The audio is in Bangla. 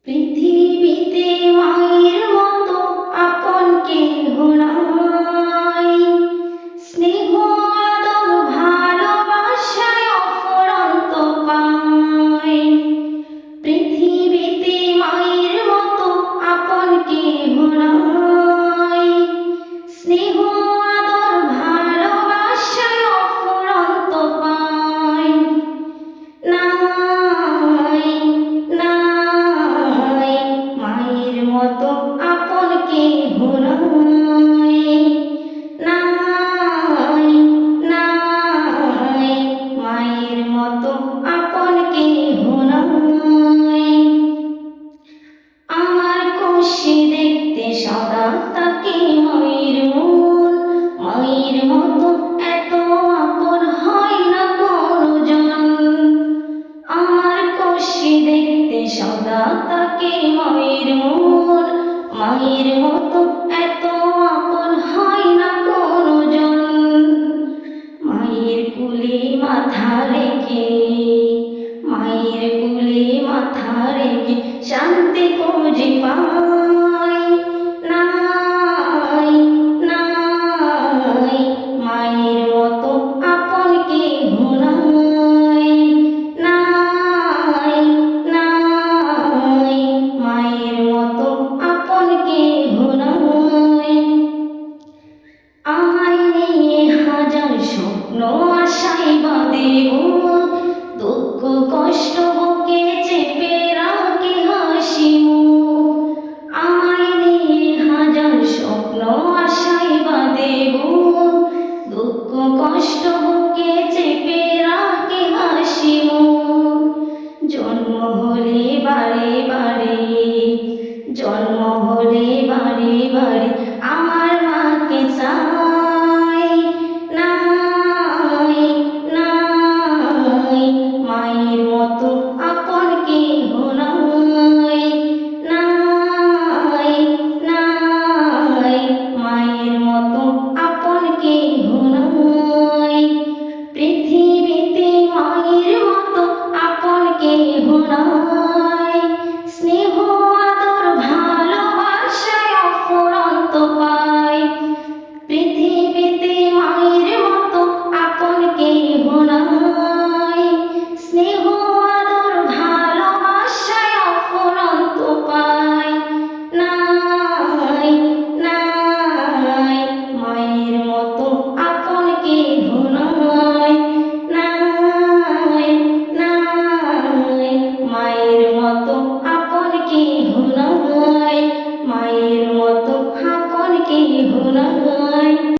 পৃথিবীতে মায়ের মতো আপন কেহ নাই। স্নেহ আদর ভালোবাসায় অফুরন্ত পাই। পৃথিবীতে মায়ের মতো আপন কেহ নাই। স্নেহ আদর ভালোবাসায় অফুরন্ত পাই। নাই নাই মায়ের মতো আপন কেহ নাই। নাই নাই মায়ের মতো আপন কেহ নাই। আমার খুশি দেখতে সদা তাকে মায়ের মন। মায়ের মতো এত আপন হয় না কোনজন। আমার খুশি দেখতে সদা তাকে মায়ের মন। মায়ের মতো এত আপন হয় না কোনজন। মায়ের কুলে মাথা রেখে, মায়ের কুলে মাথা রেখে শান্তি খুঁজে পাই। নাই নাই মায়ের মতো আপন কেহ নাই। নাই নাই মায়ের মতো আপন কেহ নাই। আমায় নিয়ে হাজার স্বপ্ন আশায় বাঁধে বুক। দুঃখ কষ্ট বুকে চেপে রাখে হাসি মুখ। আমায় নিয়ে হাজার স্বপ্ন আশায় বাঁধে বুক। দুঃখ কষ্ট বুকে চেপে রাখে হাসি মুখ। জন্ম হলে বারে বারে, জন্ম হলে বারে বারে আমার মাকে চাই। নাই নাই মায়ের মতো আপন কেহ নাই। নাই নাই মায়ের মতো আপন কেহ নাই। পৃথিবীতে মায়ের মতো আপন কেহ নাই। স্নেহ আদর ভালোবাসায় অফুরন্ত পাই। পৃথিবীতে মায়ের মতো আপন কেহ নাই। স্নেহ আদর ভালোবাসায় অফুরন্ত পাই। নাই নাই মায়ের মতো আপন কেহ নাই। নাই নাই মায়ের মতো